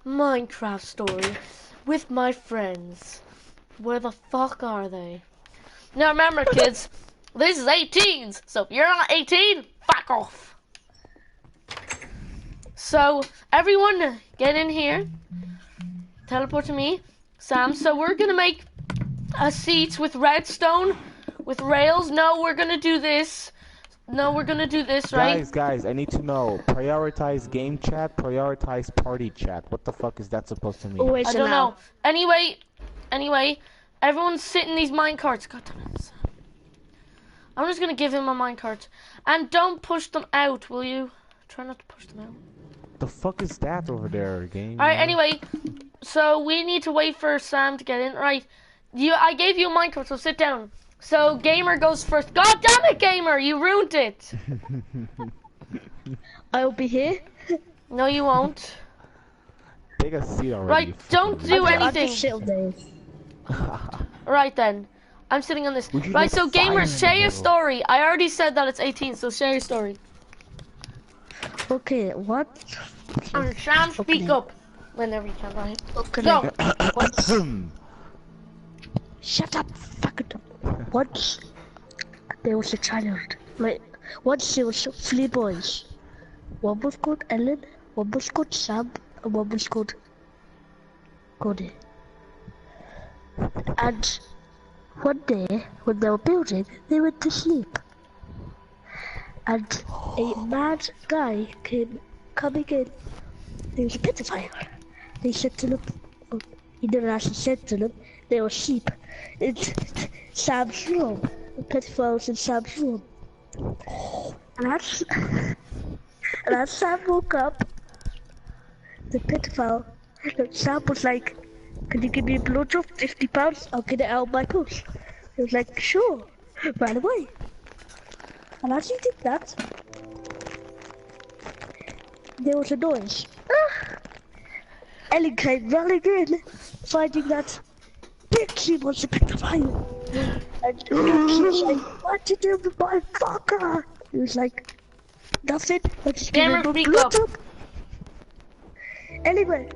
Minecraft story with my friends. Where the fuck are they? Now remember, kids, this is 18s, so if you're not 18, fuck off. So, everyone, get in here. Teleport to me, Sam. So we're gonna make a seat with redstone, with rails. No, we're gonna do this. No, we're gonna do this, right? Guys, I need to know. Prioritize game chat, prioritize party chat. What the fuck is that supposed to mean? Oh, I don't know. Anyway, everyone sit in these minecarts. God damn it. I'm just gonna give him a minecart. And don't push them out, will you? Try not to push them out. The fuck is that over there, game? Alright, anyway, so we need to wait for Sam to get in. Right, I gave you a minecart, so sit down. So Gamer goes first. God damn it, Gamer, you ruined it. I'll be here. No, you won't. Take a seat already. Right, don't do anything. Right then, I'm sitting on this. Right, so Gamer, share your story. I already said that it's 18, so share your story. Okay, what? And Sam, speak up whenever you can, right? Okay. Go. Shut up, fuck it up. Once there was a child. Once there was 3 boys. One was called Ellen, one was called Sam, and one was called Cody. And one day, when they were building, they went to sleep. And a mad guy came coming in. There was a pedophile. They said to them, he didn't actually said to them, they were asleep. It's Sam's room. The pedophile was in Sam's room. And as Sam woke up, the pedophile, Sam was like, can you give me a blowjob, £50? I'll get it out of my purse. He was like, sure, right away. And as he did that, there was a noise. Ellie came running in, finding that Pixie was a pedophile. And Pixie was like, what did you do with my fucker? He was like, nothing, I just gave him a blowjob. Anyway,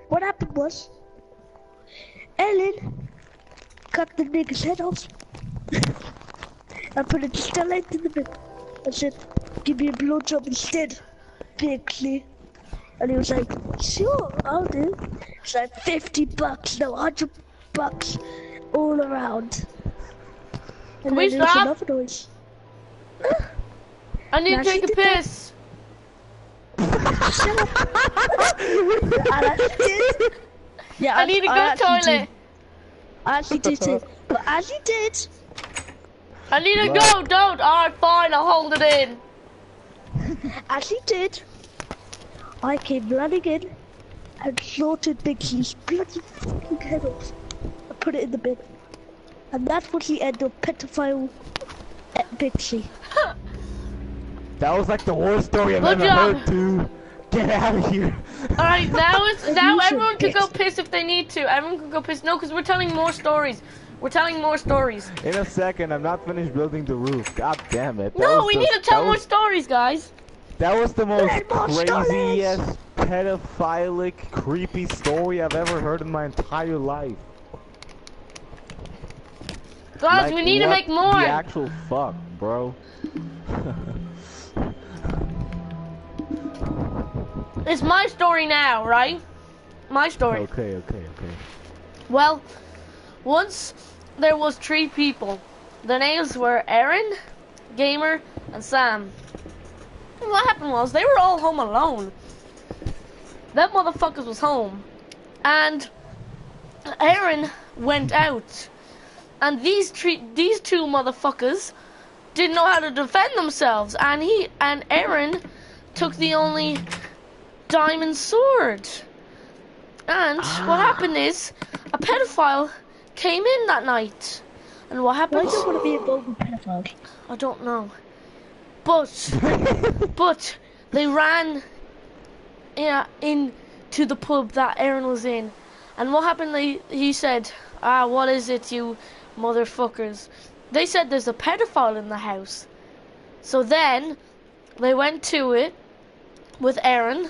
what happened was, Ellen cut the nigga's head off. I put a distillate in the bed. I said, give me a blowjob instead, Pixie. And he was like, sure, I'll do. It's like $50, no, $100 all around. And Can we then there was stop? another noise. I need to take a piss. Shut up. And I did. Yeah, I need to go toilet. I actually did it. But as he did, I need to go, don't. Alright, fine, I'll hold it in. as he did, I came running in and slaughtered Pixie's bloody fucking head off. I put it in the bin. And that was the end of pedophile Pixie. That was like the worst story I've ever heard, dude. Get out of here. Alright, now everyone can go piss if they need to. Everyone can go piss. No, because we're telling more stories. We're telling more stories. In a second, I'm not finished building the roof. God damn it. No, we need to tell more stories, guys. That was the most craziest, pedophilic, creepy story I've ever heard in my entire life. Guys, Like, we need to make more. The actual fuck, bro. It's my story now, right? My story. Okay. Well, once there was 3 people. Their names were Aaron, Gamer, and Sam. And what happened was they were all home alone. That motherfuckers was home, and Aaron went out, and these 2 motherfuckers didn't know how to defend themselves, and Aaron took the only diamond sword. And what happened is a pedophile came in that night. And what happened? Why do you want to be involved with pedophiles? I don't know. But they ran into the pub that Aaron was in. And what happened? He said, what is it, you motherfuckers? They said there's a pedophile in the house. So then they went to it with Aaron,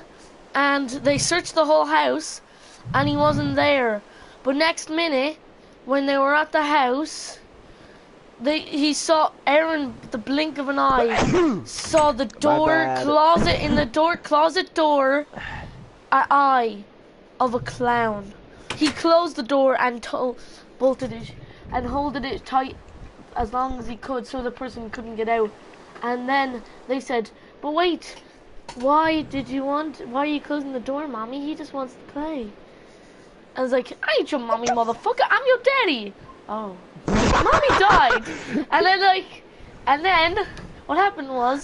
and they searched the whole house, and he wasn't there. But next minute, when they were at the house, he saw Aaron, the blink of an eye, saw the door closet in the closet door, an eye of a clown. He closed the door and bolted it and holded it tight as long as he could so the person couldn't get out. And then they said, "But wait, why are you closing the door, Mommy? He just wants to play." I was like, "I ain't your mommy, motherfucker. I'm your daddy." Oh. Mommy died. And then what happened was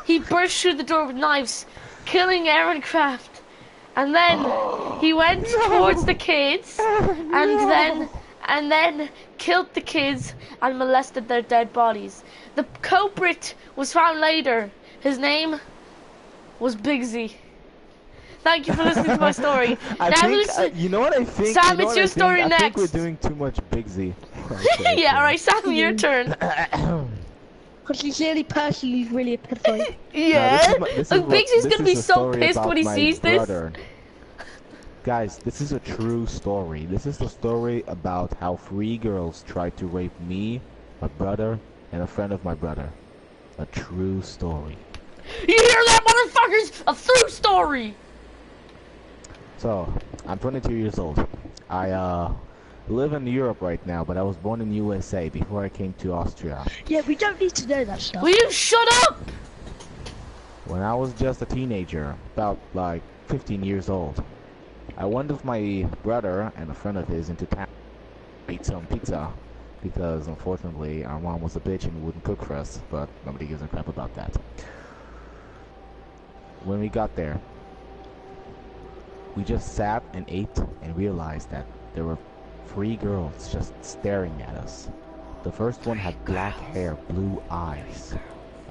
he burst through the door with knives, killing erencraft. And then he went towards the kids and then killed the kids and molested their dead bodies. The culprit was found later. His name was Bigsy. Thank you for listening to my story. You know what I think? Sam, it's your story next. I think we're doing too much Bigsy. Yeah, alright, Sam, your turn. Because he's the only person who's really a pedophile. Yeah. Bigsy's gonna be so pissed when he sees this. Guys, this is a true story. This is the story about how 3 girls tried to rape me, my brother, and a friend of my brother. A true story. You hear that, motherfuckers? A true story! So, I'm 22 years old. I live in Europe right now, but I was born in USA before I came to Austria. Yeah, we don't need to know that stuff. Will you shut up? When I was just a teenager, about like 15 years old, I went with my brother and a friend of his into town to eat some pizza, because unfortunately our mom was a bitch and wouldn't cook for us, but nobody gives a crap about that. When we got there, we just sat and ate and realized that there were 3 girls just staring at us. The first one had black hair, blue eyes,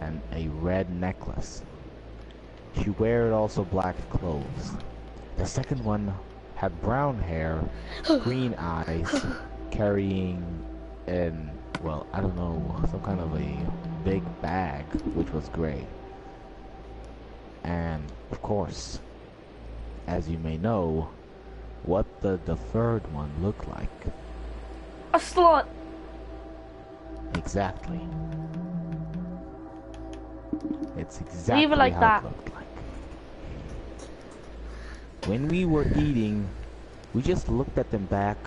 and a red necklace. She wore also black clothes. The second one had brown hair, green eyes, carrying well, I don't know, some kind of a big bag, which was gray. And, of course, as you may know, what the third one looked like. A slut. Exactly. It's exactly Leave it like how that. it looked like. When we were eating, we just looked at them back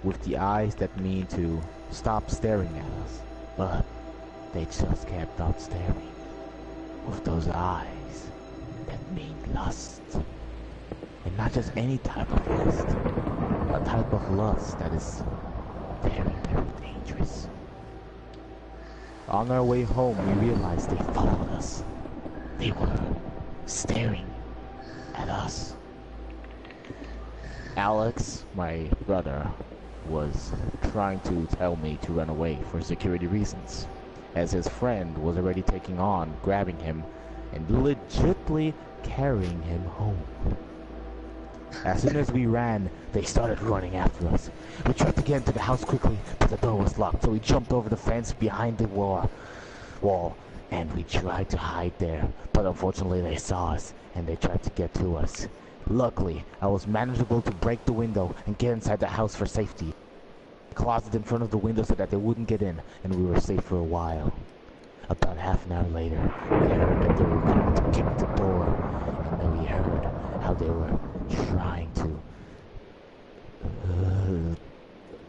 with the eyes that mean to stop staring at us. But they just kept on staring with those eyes that mean lust. And not just any type of lust, a type of lust that is very, very dangerous. On our way home, we realized they followed us. They were staring at us. Alex, my brother, was trying to tell me to run away for security reasons, as his friend was already taking on, grabbing him, and legitimately carrying him home. As soon as we ran, they started running after us. We tried to get into the house quickly, but the door was locked, so we jumped over the fence behind the wall, and we tried to hide there. But unfortunately, they saw us, and they tried to get to us. Luckily, I was manageable to break the window and get inside the house for safety. The closet in front of the window so that they wouldn't get in, and we were safe for a while. About half an hour later, we heard that they were coming to kick the door, and then we heard how they were trying to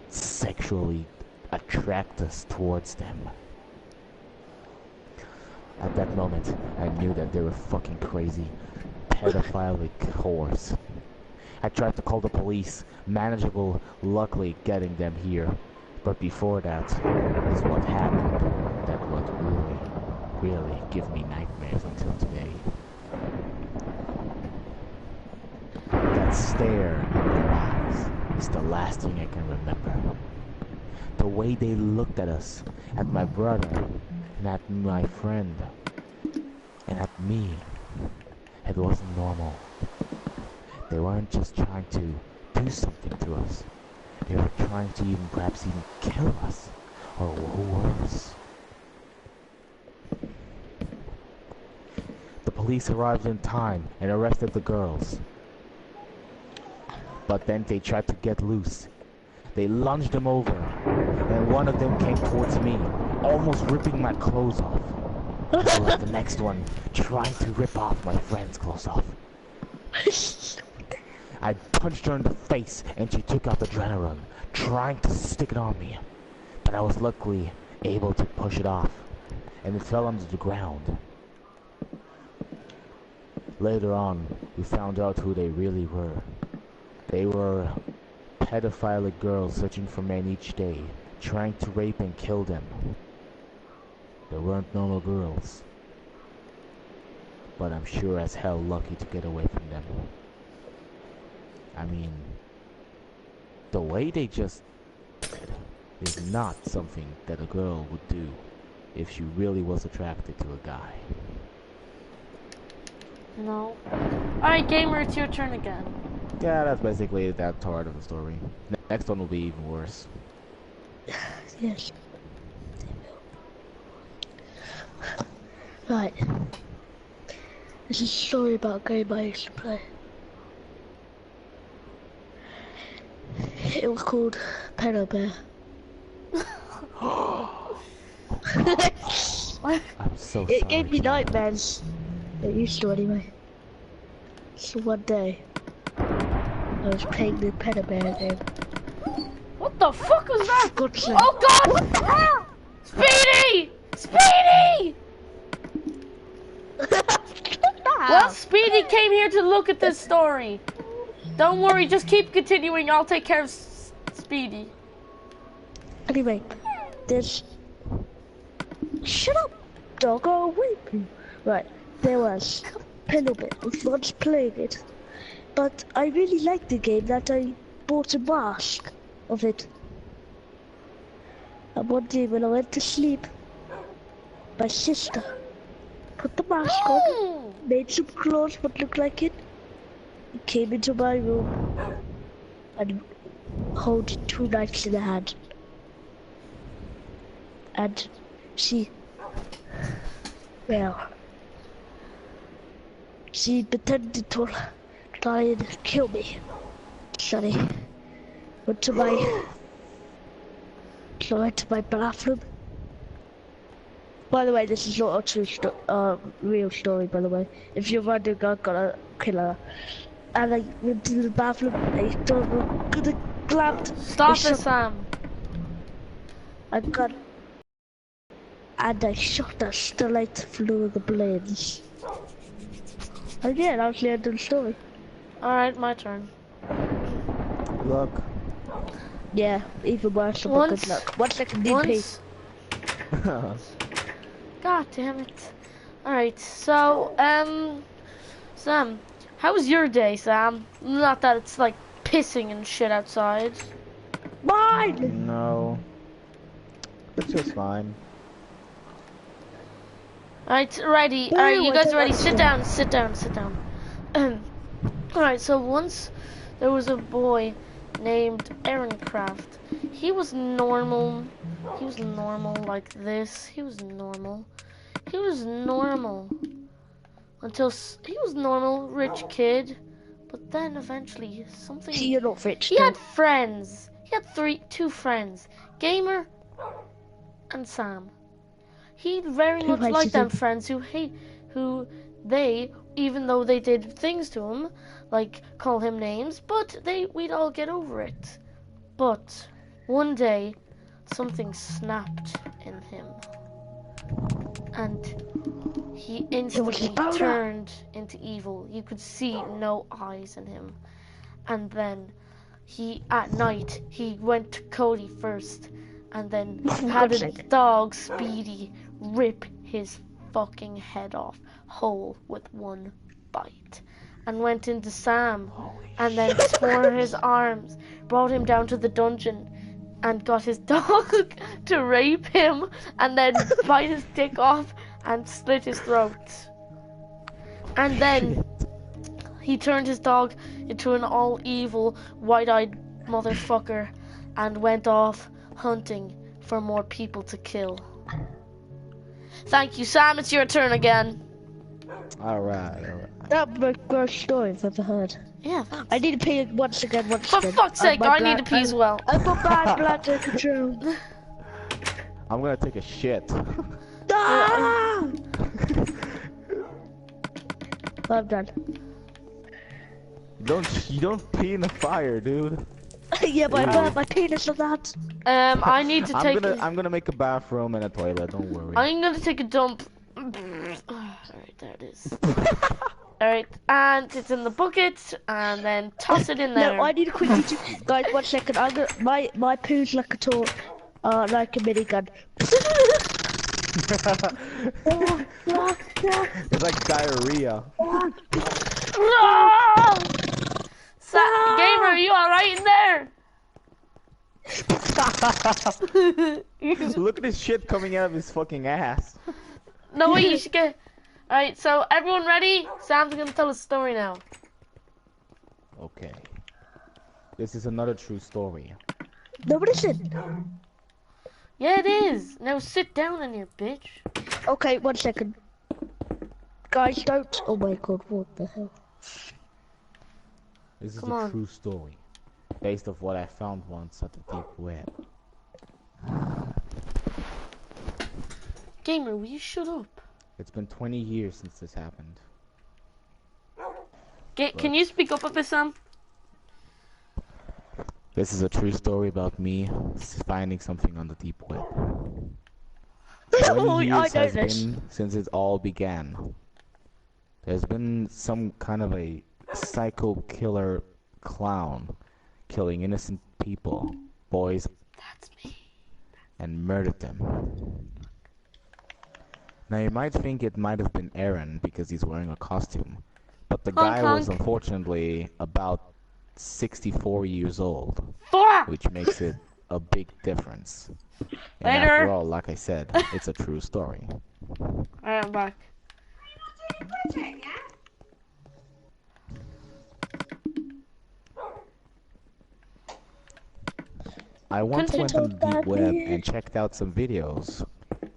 sexually attract us towards them. At that moment, I knew that they were fucking crazy, pedophilic whores. I tried to call the police, manageable, luckily getting them here. But before that is what happened that would really give me nightmares until today. That stare in their eyes is the last thing I can remember. The way they looked at us, at my brother, and at my friend, and at me, it wasn't normal. They weren't just trying to do something to us. They were trying to perhaps even kill us, or worse. The police arrived in time and arrested the girls. But then they tried to get loose. They lunged them over, and one of them came towards me, almost ripping my clothes off. While the next one trying to rip off my friend's clothes off. I punched her in the face and she took out the adrenaline, trying to stick it on me. But I was luckily able to push it off, and it fell onto the ground. Later on, we found out who they really were. They were pedophilic girls searching for men each day, trying to rape and kill them. They weren't normal girls, but I'm sure as hell lucky to get away from them. I mean, the way they just did is not something that a girl would do if she really was attracted to a guy. No. Alright, gamer, it's your turn again. Yeah, that's basically that part of the story. Next one will be even worse. Yes. Right. This is a story about a game I used to play. It was called Pedal Bear. I'm so sorry. It gave me John. nightmares. It used to anyway. So one day, I was playing the Pedal Bear game. What the fuck was that? Godson. Oh god! Ah! Speedy! Speedy! Well, Speedy came here to look at this story. Don't worry, just keep continuing. I'll take care of Speedy. Anyway, there's... Shut up, dog, I'll whip you. Right, there was Pedal Bear. I was once playing it. But I really liked the game that I bought a mask of it. And one day when I went to sleep, my sister put the mask on, made some clothes what looked like it, and came into my room and held 2 knives in her hand. And she, well, she pretended to try and kill me. Sorry. Went to my bathroom. By the way, this is not a true real story, by the way. If you're wondering, I got a killer. And I went to the bathroom, I could have clapped. Stop it, Sam. And I shot a starlight through the blades. And yeah, that was the end of the story. Alright, my turn. Look. Yeah, even worse, but good luck. 1 second, DP. God damn it. Alright, so, Sam, how was your day, Sam? Not that it's like pissing and shit outside. Mine! No. It's just fine. Alright, ready. Alright, you guys ready? Sit down, sit down, sit down. Alright, so once there was a boy named erencraft. He was normal. He was normal like this. He was normal. He was normal. Until he was normal, rich kid. But then eventually something... You're not rich. He had friends. He had two friends. Gamer and Sam. He very much liked them friends even though they did things to him, like call him names, but we'd all get over it. But one day, something snapped in him, and he instantly turned into evil. You could see no eyes in him. And then at night, he went to Cody first, and then had a dog, Speedy, rip his fucking head off whole with one bite, and went into Sam, and then tore his arms, brought him down to the dungeon, and got his dog to rape him, and then bite his dick off and slit his throat. And then he turned his dog into an all evil, wide-eyed motherfucker and went off hunting for more people to kill. Thank you, Sam. It's your turn again. Alright. That was a gross story I've ever heard. Yeah. I need to pee once again. For fuck's sake, I need to pee as well. I've got bad bladder control. I'm gonna take a shit. Ah! I'm done. You don't pee in the fire, dude. Yeah, but I burnt my penis on that. I need to take. I'm gonna make a bathroom and a toilet. Don't worry. I'm gonna take a dump. Alright, there it is. Alright, and it's in the bucket, and then toss it in there. No, I need to quickly guys, 1 second. I'm gonna my poo's like a toy, like a minigun. It's like diarrhea. Gamer, are you alright in there? Look at this shit coming out of his fucking ass. No way, you should get. Alright, so everyone ready? Sam's gonna tell a story now. Okay. This is another true story. No, but listen. Yeah, it is. Now sit down in here, bitch. Okay, 1 second. Guys, don't. Oh my god, what the hell? This is Come a on. true story, based off what I found once at the deep web. Gamer, will you shut up? It's been 20 years since this happened. Can you speak up a bit, Sam? This is a true story about me finding something on the deep web. 20 years has been since it all began. There's been some kind of a psycho killer clown killing innocent people, boys, That's me. and murdered them. Now you might think it might have been Aaron because he's wearing a costume, but the guy was unfortunately about 64 years old, which makes it a big difference. And Later. after all, like I said, it's a true story. Alright, I'm back. I once went on the deep web and checked out some videos,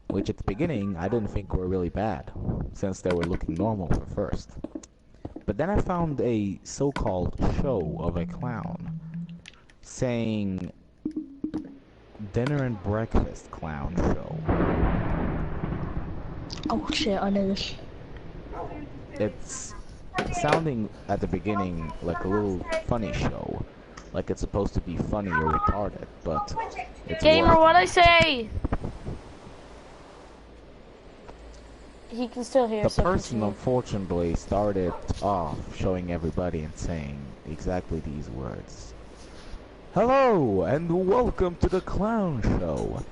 which at the beginning I didn't think were really bad, since they were looking normal at first. But then I found a so-called show of a clown, saying dinner and breakfast clown show. Oh shit, I know this. It's sounding at the beginning like a little funny show, like it's supposed to be funny or retarded, but it's Gamer, worse. what I say? He can still hear. The so person continue. unfortunately started off showing everybody and saying exactly these words. Hello and welcome to the clown show.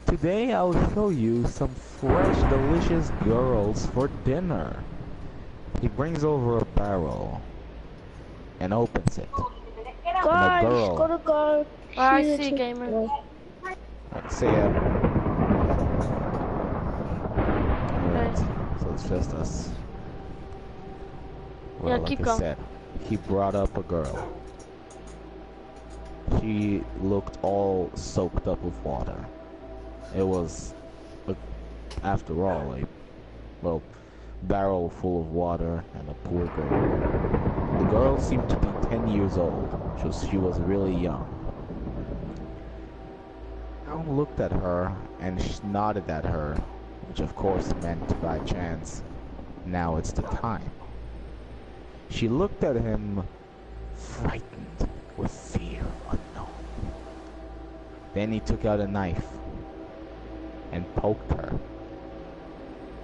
Today I'll show you some fresh delicious girls for dinner. He brings over a barrel and opens it. Guys, girl. gotta go. I you see, later. Gamer. See ya. Alright, so it's just us. Well, Yeah, like keep I going. said, he brought up a girl. She looked all soaked up with water. It was, after all, a, well, barrel full of water and a poor girl. The girl seemed to be 10 years old. She was really young. I looked at her and nodded at her, which of course meant by chance, now it's the time. She looked at him, frightened with fear unknown. Then he took out a knife and poked her.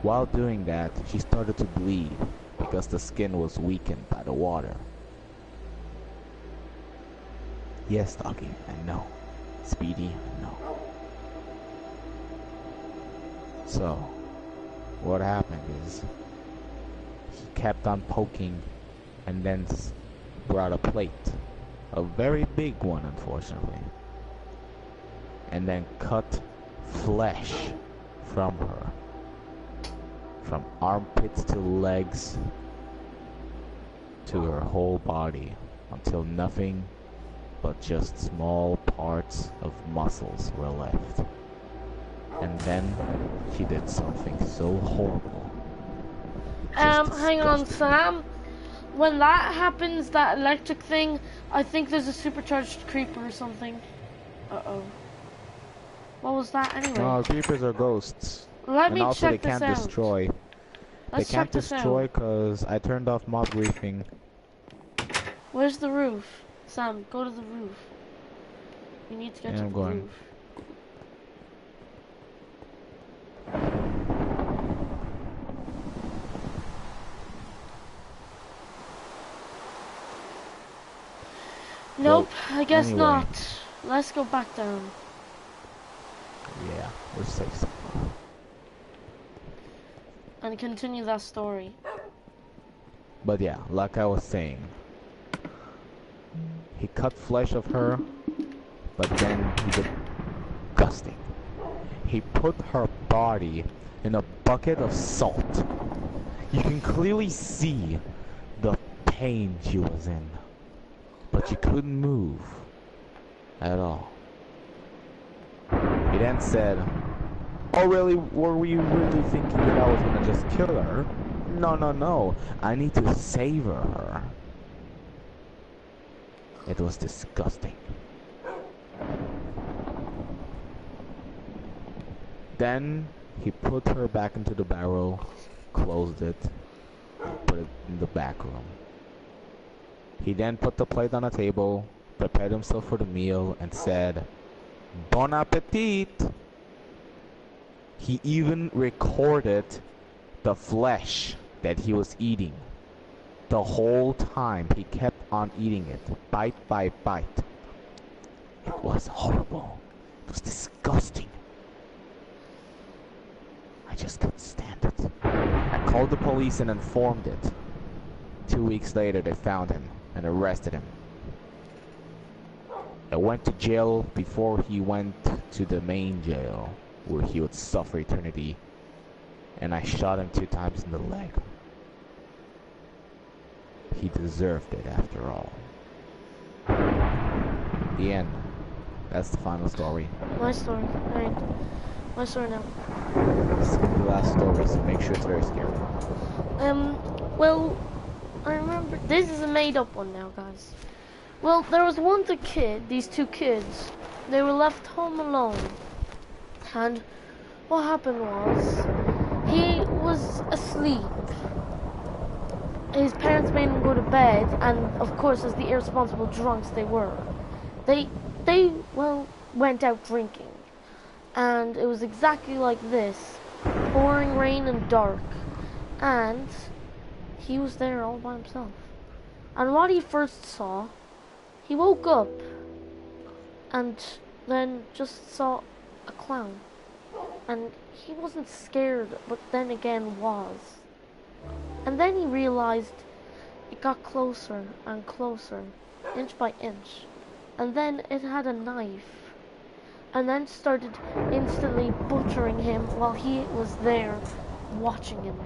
While doing that, she started to bleed because the skin was weakened by the water. Yes, Doggy, I know. Speedy, I know. So, what happened is, he kept on poking and then brought a plate. A very big one, unfortunately. And then cut flesh from her. From armpits to legs to her whole body until nothing but just small parts of muscles were left. And then she did something so horrible. Just Hang on, disgusting. Sam. When that happens, that electric thing, I think there's a supercharged creeper or something. Uh-oh. What was that anyway? No, creepers are ghosts. Let And me also they check this can't out. destroy. Let's They can't check this destroy out. because I turned off mob griefing. Where's the roof? Sam, go to the roof. You need to get Yeah, to I'm the going. roof. Nope, I guess anyway. not. Let's go back down. Yeah, we're safe so far. And continue that story. But yeah, like I was saying, he cut flesh of her, but then he disgusting. He put her body in a bucket of salt. You can clearly see the pain she was in, but she couldn't move at all. He then said, "Oh really, were you really thinking that I was gonna just kill her? No, no, no, I need to save her." It was disgusting. Then he put her back into the barrel, closed it, put it in the back room. He then put the plate on a table, prepared himself for the meal, and said, "Bon appetit!" He even recorded the flesh that he was eating. The whole time he kept on eating it, bite by bite. It was horrible. It was disgusting. I just couldn't stand it. I called the police and informed it. 2 weeks later they found him and arrested him. I went to jail before he went to the main jail, where he would suffer eternity, and I shot him 2 times in the leg. He deserved it after all. The end. That's the final story. My story. Alright. My story now. This is the last story, so make sure it's very scary. Well, I remember, this is a made up one now, guys. Well, there was once a kid, these 2 kids, they were left home alone. And what happened was, he was asleep. His parents made him go to bed, and of course, as the irresponsible drunks they were, they well, went out drinking. And it was exactly like this, pouring rain and dark. And he was there all by himself. And what he first saw, he woke up and then just saw a clown. And he wasn't scared, but then again was. And then he realized it got closer and closer, inch by inch. And then it had a knife. And then started instantly butchering him while he was there watching him.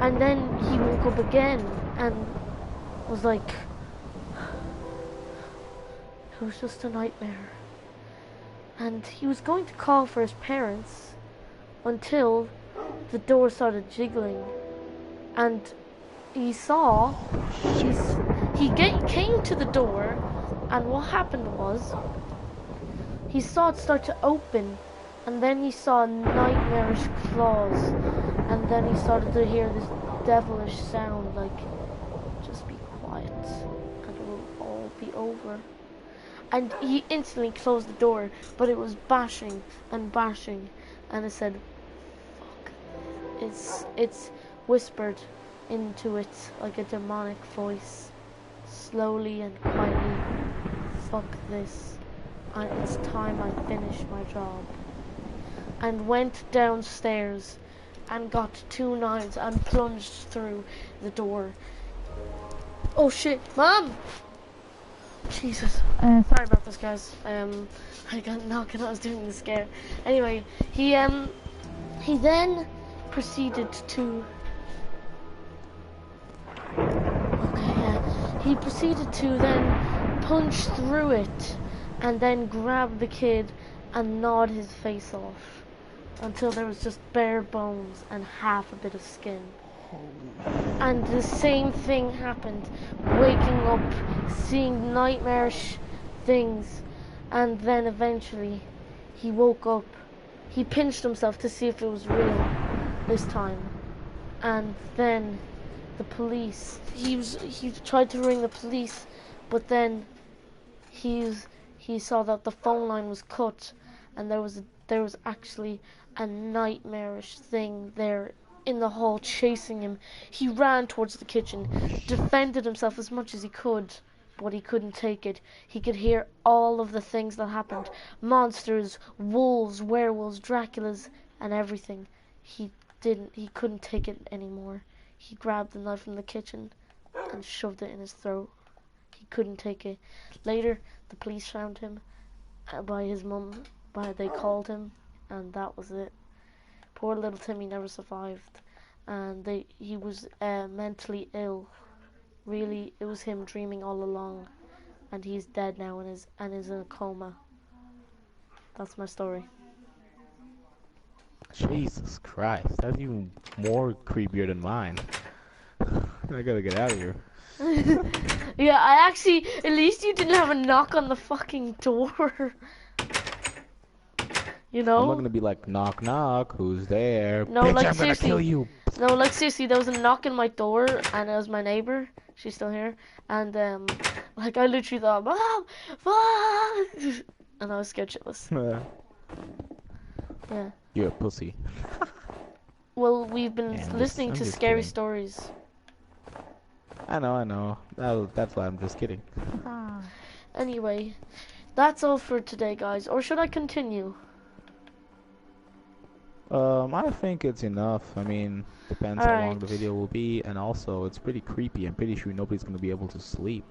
And then he woke up again and was like, it was just a nightmare. And he was going to call for his parents until the door started jiggling. And he saw, he came to the door, and what happened was, he saw it start to open, and then he saw nightmarish claws, and then he started to hear this devilish sound like, just be quiet, and it will all be over. And he instantly closed the door, but it was bashing and bashing, and it said, fuck. It's whispered into it like a demonic voice, slowly and quietly, fuck this. It's time I finish my job. And went downstairs and got 2 knives and plunged through the door. Oh shit, Mom! Jesus. Sorry about this, guys. I got knocked and I was doing the scare. Anyway, he then proceeded to... He proceeded to then punch through it and then grab the kid and gnawed his face off until there was just bare bones and half a bit of skin. And the same thing happened. Waking up, seeing nightmarish things, and then eventually he woke up. He pinched himself to see if it was real this time. And then the police, he tried to ring the police, but then he saw that the phone line was cut, and there was actually a nightmarish thing there in the hall chasing him. He ran towards the kitchen, defended himself as much as he could, but he couldn't take it. He could hear all of the things that happened. Monsters, wolves, werewolves, Draculas, and everything. He couldn't take it anymore. He grabbed the knife from the kitchen and shoved it in his throat. He couldn't take it. Later, the police found him by his mum. They called him, and that was it. Poor little Timmy never survived, and he was mentally ill. Really, it was him dreaming all along, and he's dead now and is in a coma. That's my story. Jesus Christ, that's even more creepier than mine. I gotta get out of here. Yeah, I actually, at least you didn't have a knock on the fucking door. You know? I'm not gonna be like, knock knock, who's there? No, Bitch, like I'm gonna seriously. kill you. No, like seriously, there was a knock on my door, and it was my neighbor. She's still here, and like I literally thought, Mom, and I was scared shitless. Yeah. You're a pussy. Well, we've been Yeah, listening I'm to just scary kidding. stories. I know. That's why I'm just kidding. Anyway, that's all for today, guys. Or should I continue? I think it's enough. I mean, depends how long the Alright. video will be, and also it's pretty creepy. I'm pretty sure nobody's gonna be able to sleep.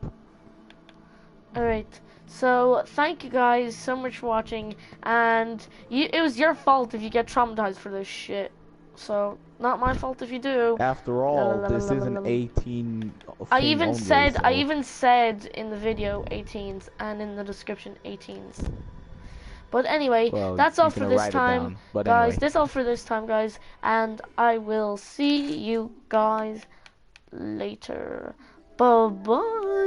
Alright, so thank you guys so much for watching, and it was your fault if you get traumatized for this shit. So, not my fault if you do. After all, this is an 18 I thing even only, said so- in the video 18s and in the description 18s. But anyway, Well, that's all you're for gonna this write it time, down, but guys. anyway. That's all for this time, guys, and I will see you guys later. Bye bye.